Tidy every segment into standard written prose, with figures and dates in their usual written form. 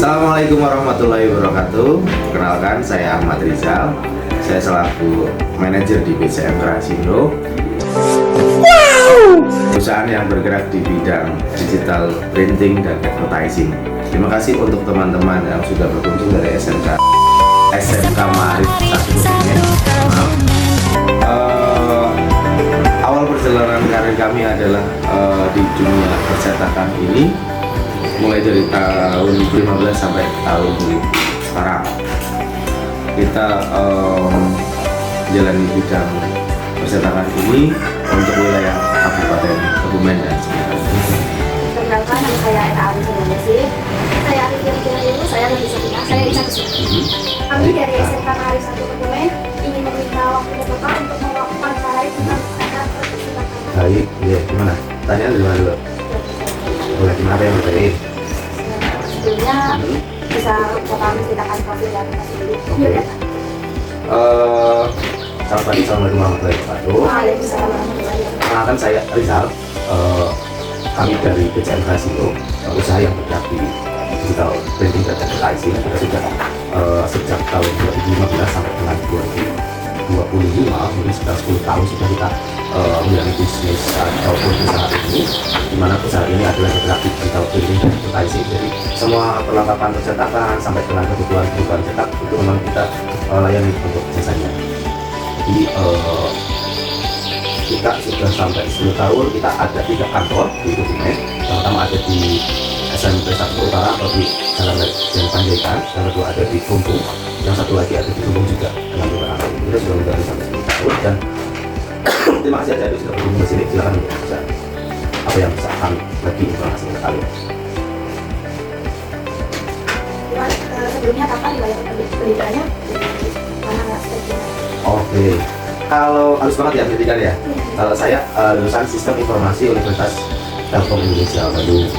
Assalamualaikum warahmatullahi wabarakatuh. Perkenalkan, saya Ahmad Rizal. Saya selaku manajer di BCM Kerasindo, perusahaan yang bergerak di bidang digital printing dan advertising. Terima kasih untuk teman-teman yang sudah berkunjung dari SMK Ma'arif 1 Kuningan. Awal perjalanan karir kami adalah di dunia percetakan ini, mulai dari tahun 2015 sampai tahun sekarang. Kita menjalani bidang percetakan ini untuk wilayah Kabupaten Kebumen dan sekitarnya. Perkenalkan, nama saya Eta Arif Sih. Saya Arif yang dulu, saya lebih sekitar, saya Isa Kesuci. Kami dari SMK Ma'arif 1 Kebumen ingin meminta waktu Bapak untuk melakukan karir tentang percetakan percetakan. Baik, iya, gimana? Tanya dari mana dulu? Boleh, gimana yang bertanya? Sebelumnya bisa Bapak menceritakan profil dan dulu. Oke. Selamat pagi, assalamualaikum warahmatullahi wabarakatuh. Waalaikumsalam warahmatullahi wabarakatuh. Perkenalkan, saya Rizal. Kami dari BCM Kerasindo, usaha yang bergerak di digital printing dan advertising. Kita sudah sejak tahun 2015 sampai dengan 2025, mungkin sekitar 10 tahun sudah kita menjalani bisnis ataupun usaha ini, di mana usaha ini adalah bergerak di digital printing dan advertising. Jadi semua perlengkapan percetakan sampai dengan kebutuhan cetak itu memang kita layani untuk jasanya. Jadi kita sudah sampai 10 tahun, kita ada 3 kantor di Kebumen. Yang pertama ada di SMP 1 Utara atau di Jalan Lejen Panjaitan, yang kedua ada di Bumbung, yang satu lagi ada di Bumbung juga dengan beberapa anak. Kita sudah menjalani sampai 10 tahun dan terima kasih aja sudah berhubung di sini. Silakan bisa apa yang bisa kami bagi informasi ke kalian. Sebelumnya kapan wilayah pendidikannya? Mana nggak seperti itu? Oke, kalau halus banget ya pendidikan ya. Kalau saya lulusan Sistem Informasi Universitas Telkom Indonesia Bandung.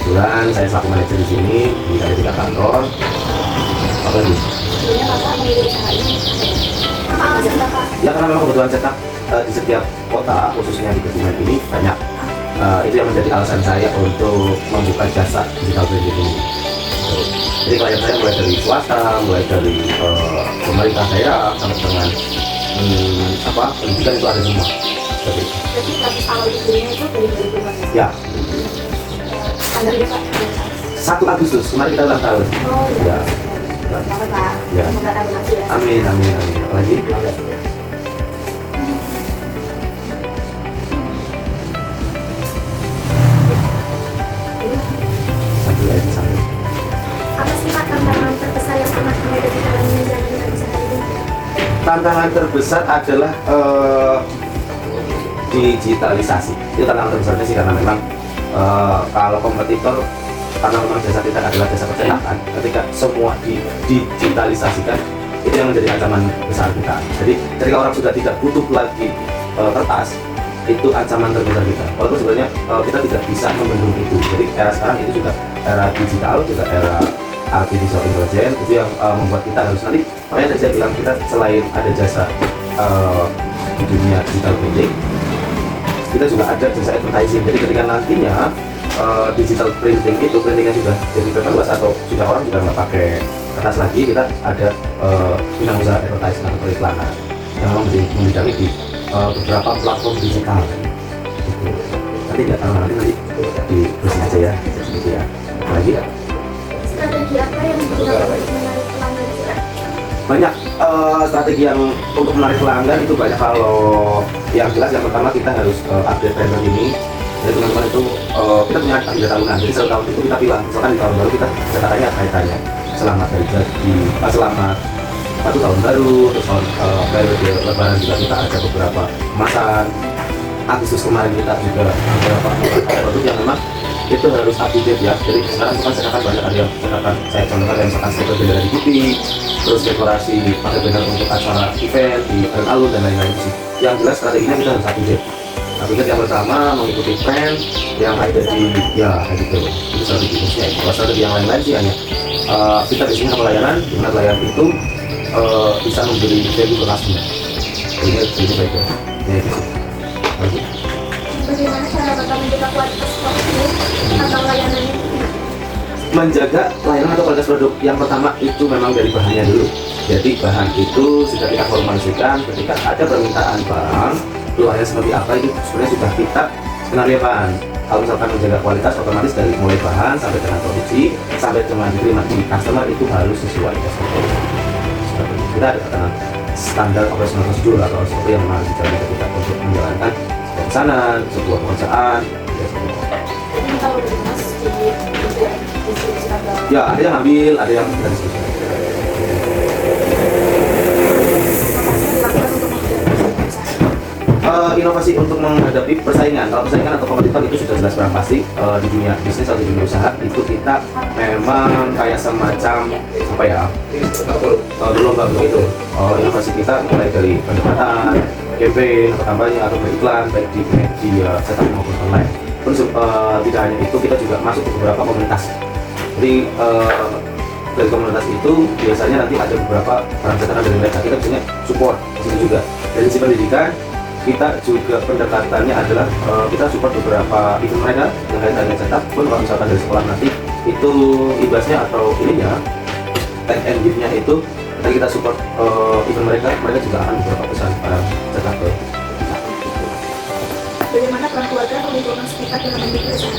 Kebetulan saya selaku manajer di sini di ada 3 kantor. Apa lagi? Sebelumnya Bapak memilih usaha ini. Apa alasan Bapak? Ya karena memang kebutuhan cetak di setiap kota, khususnya di Kebumen ini banyak. Itu yang menjadi alasan saya untuk membuka jasa digital printing ini. Jadi klien saya mulai dari swasta, mulai dari pemerintah daerah sampai dengan pendidikan itu ada semua. Seperti itu. Jadi proses awal bikinnya itu dari 2015. Ya, Tanggalnya Pak? 1 Agustus kemarin kita ulang tahun. Oh Ya. iya. Selamat Pak. Ya. Semoga tahun nanti ya. Amin, amin, amin. Apalagi? Satu lagi satu. Apa sih Pak tantangan terbesar yang pernah dihadapi dalam menjalani usaha ini? Tantangan terbesar adalah digitalisasi. Itu tantangan terbesarnya sih, karena memang kalau kompetitor, karena memang jasa kita adalah jasa percetakan, ketika semua digitalisasikan, itu yang menjadi ancaman besar kita. Jadi ketika orang sudah tidak butuh lagi kertas, itu ancaman terbesar kita. Walaupun sebenarnya kita tidak bisa membendung itu. Jadi era sekarang itu juga era digital, juga era artificial intelligence, itu yang membuat kita harus nanti. Makanya tadi saya bilang, kita selain ada jasa di dunia digital printing, kita juga ada jasa advertising. Jadi ketika nantinya digital printing itu printingnya sudah jadi bebas atau sudah orang sudah nggak pakai kertas lagi, kita ada bidang usaha advertising atau periklanan yang memang membidangi di beberapa platform digital. Gitu. Nanti nggak tahu nanti di browsing aja ya, gitu ya. Lagi ya. Strategi apa yang digunakan untuk menarik pelanggan kita? Banyak strategi yang untuk menarik pelanggan itu banyak. Kalau yang jelas yang pertama kita harus update vendor ini. Jadi teman-teman itu kita punya agenda tahunan. Jadi setiap tahun itu kita bilang, misalkan di tahun baru kita catatannya kaitannya selamat hari jadi selamat 1 tahun baru, terus periode lebaran juga kita ada beberapa kemasan. Agustus kemarin kita juga beberapa produk yang memang itu harus update ya. Jadi sekarang bukan cetakan banyak, ada yang cetakan saya contohkan yang misalkan stiker bendera di TV, terus dekorasi pakai banner untuk acara event di alun-alun dan lain-lain sih. Yang jelas strateginya kita harus update. Update yang pertama mengikuti tren yang ada di gitu. Itu strategi bisnisnya. Kalau strategi yang lain-lain sih hanya kita di sini pelayanan, di mana pelayanan itu bisa memberi value ke customer. Ini baik ya. Ya itu sih. Bagaimana cara Bapak menjaga kualitas produk atau layanannya? menjaga layanan atau kualitas produk. Yang pertama itu memang dari bahannya dulu. Jadi bahan itu sudah kita formulasikan ketika ada permintaan barang keluarnya seperti apa, itu sebenarnya sudah kita skenariokan. Kalau misalkan menjaga kualitas, otomatis dari mulai bahan sampai dengan produksi sampai dengan diterima di customer itu harus sesuai SOP. Kita ada standar operasional prosedur atau SOP yang harus dijalani ketika untuk menjalankan pesanan sebuah pekerjaan. Jadi kalau dari Mas distribusikan ke Ya, ada yang ambil, ada yang kita diskusi. Inovasi untuk menghadapi persaingan. Kalau persaingan atau kompetitor itu sudah jelas barang pasti di dunia bisnis atau di dunia usaha itu kita memang kayak semacam apa ya, berlomba begitu. Inovasi kita mulai dari pendekatan, campaign, atau kampanye atau beriklan baik di media cetak maupun online. Terus tidak hanya itu, kita juga masuk ke beberapa komunitas. Jadi dari komunitas itu biasanya nanti ada beberapa barang cetakan dari mereka, kita biasanya support di situ juga. Dari sisi pendidikan kita juga pendekatannya adalah kita support beberapa event mereka yang kaitannya cetak pun. Kalau misalkan dari sekolah nanti itu imbasnya atau ininya tag and give-nya itu kita support event mereka juga akan beberapa pesan barang cetak ke kita. bagaimana peran keluarga atau lingkungan sekitar dalam mendukung usaha?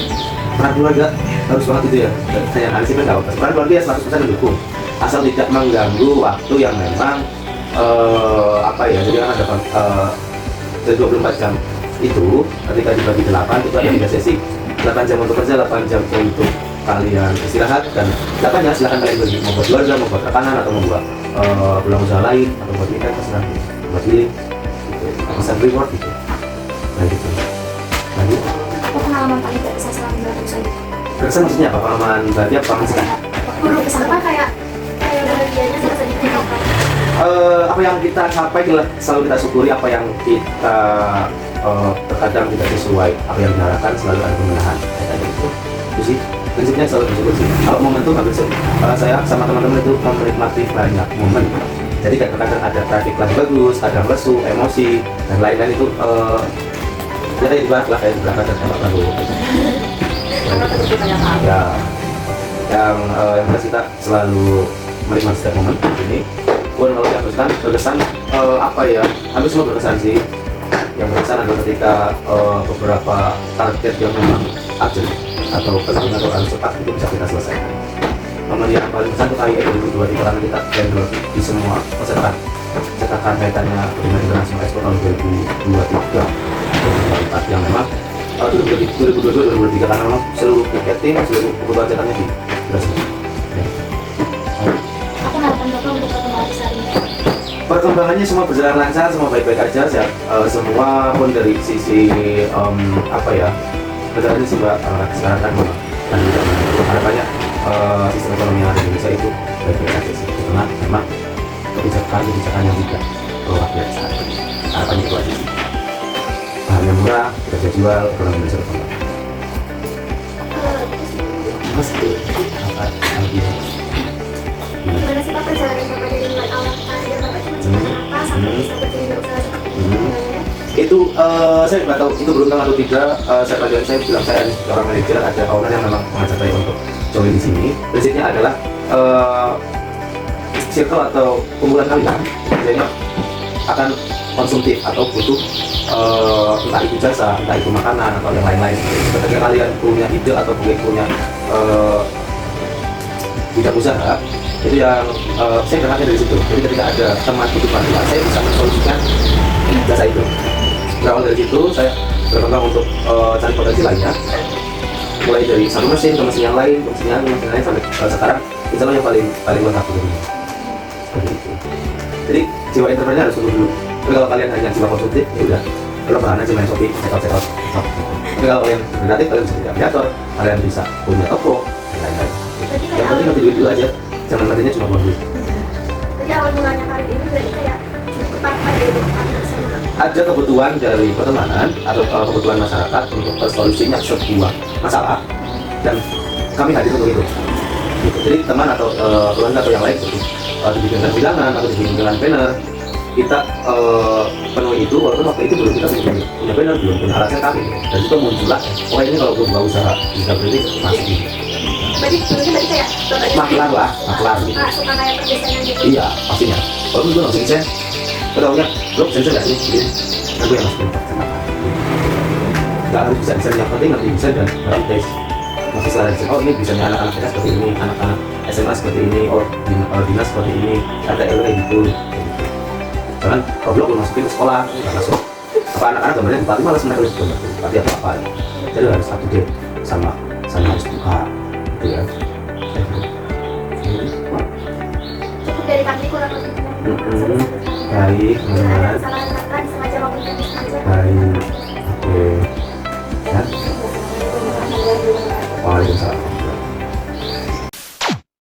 Peran keluarga harus banget itu ya, saya analisisnya nggak apa. Peran keluarga ya 100% mendukung, asal tidak mengganggu waktu yang memang apa ya, jadi kan ada dari 24 jam itu ketika dibagi 8 itu ada 3 sesi, 8 jam untuk kerja, 8 jam untuk kalian istirahat, dan 8-nya silahkan kalian bagi, membuat keluarga, membuat rekanan, atau membuat peluang usaha lain, atau buat nikah, terserah, buat healing gitu, pesan reward gitu. Nah gitu. Lanjut. Apa pengalaman paling gak bisa selama melakukan usaha itu? Berkesan maksudnya apa? Pengalaman berarti apa? Pengalaman sekarang? Berkesan apa kayak bahagianya serasa ditentukan? Apa yang kita capai selalu kita syukuri, apa yang kita terkadang tidak sesuai apa yang diharapkan selalu ada pembenahan. Itu sih prinsipnya, selalu bersyukur sih. Kalau momentum hampir saya sama teman-teman itu menikmati banyak momen. Jadi kadang-kadang ada traffic lagi bagus, ada lesu, emosi dan lain-lain itu ya kayak di belakang lah, kayak di belakang dan tembak lalu. Ya, yang jelas kita selalu menikmati setiap momen ini. Pun kalau yang berkesan apa ya, hampir semua berkesan sih. Yang berkesan adalah ketika beberapa target yang memang urgent atau penting atau harus cepat itu bisa kita selesaikan. Momen yang paling besar itu KIE 2023 karena kita handle di semua cetakan kaitannya dengan internasional ekspor tahun 2023 yang memang 2022-2023 karena memang seluruh tiketing, seluruh kebutuhan cetaknya di Brazil. Apa harapan Bapak untuk perkembangan usaha ini? Perkembangannya semua berjalan lancar, semua baik-baik aja. Semua pun dari sisi apa ya, berjalan sih Mbak, sekarang kan harapannya sistem ekonomi yang ada di Indonesia itu baik-baik aja sih, karena memang kebijakan yang tidak luar biasa. Harapannya itu aja sih, bahannya murah, kita bisa jual, orang Indonesia berkembang. Mesti apa lagi? Gimana sih Pak perjalanan Bapak dari mulai awal karir Bapak cuma apa sampai bisa berdiri usaha seperti ini? Itu saya nggak tahu itu beruntung atau tidak. Saya bilang saya seorang manajer, ada owner yang memang mengajak saya untuk join di sini. Prinsipnya adalah circle atau kumpulan kalian biasanya akan konsumtif atau butuh entah itu jasa, entah itu makanan atau yang lain-lain. Ketika kalian punya ide atau punya bidang usaha, itu yang saya berangkat dari situ. Jadi ketika ada teman butuh bantuan, saya bisa mensolusikan jasa itu. Berawal dari situ, saya berkembang untuk cari potensi lainnya. Mulai dari satu mesin ke mesin yang lain, sampai sekarang insya Allah yang paling lengkap begini. Seperti itu. Jadi jiwa entrepreneur harus dulu. Tapi kalau kalian hanya jiwa konsumtif, ya udah. Kalau bahan aja main Shopee, check out. Tapi kalau kalian kreatif, kalian bisa jadi afiliator, kalian bisa punya toko, dan lain-lain. Yang penting nanti duit dulu aja, jangan nantinya cuma buat duit. Jadi awal mulanya karir ini berarti kayak tepat pada itu Ada kebutuhan dari pertemanan atau kebutuhan masyarakat untuk solusinya sebuah masalah, dan kami hadir untuk itu. Gitu. Jadi teman atau keluarga atau yang lain dibikinkan bilangan atau dibikinkan banner, kita penuhi itu. Walaupun waktu itu belum kita punya banner, belum punya alatnya kami, dan itu muncullah pokoknya ini kalau buka usaha bisa beli masuk ini. berarti kayak bapaknya maklar lah, maklar gitu. suka kayak perdesainan gitu. Iya, pastinya. Kalau gue langsung desain, gue taunya, lo desain nggak sih? Gitu. Nah, gue yang masukin kenapa? Nggak harus bisa desain, yang penting ngerti desain dan ngerti tes. Masih selera desain, oh ini desainnya anak-anak kita seperti ini, anak-anak SMA seperti ini, oh dinas seperti ini, RTL kayak gitu. Jangan goblok lu masukin ke sekolah, nggak masuk. Apa anak-anak gambarnya tapi malas mereka udah gambar, tapi apa-apa ya. Jadi harus up to date sama harus buka, gitu ya. Cukup dari kami kurang lebih. Baik, benar. Salah kata disengaja maupun tidak disengaja. Baik, oke. Ya. Waalaikumsalam.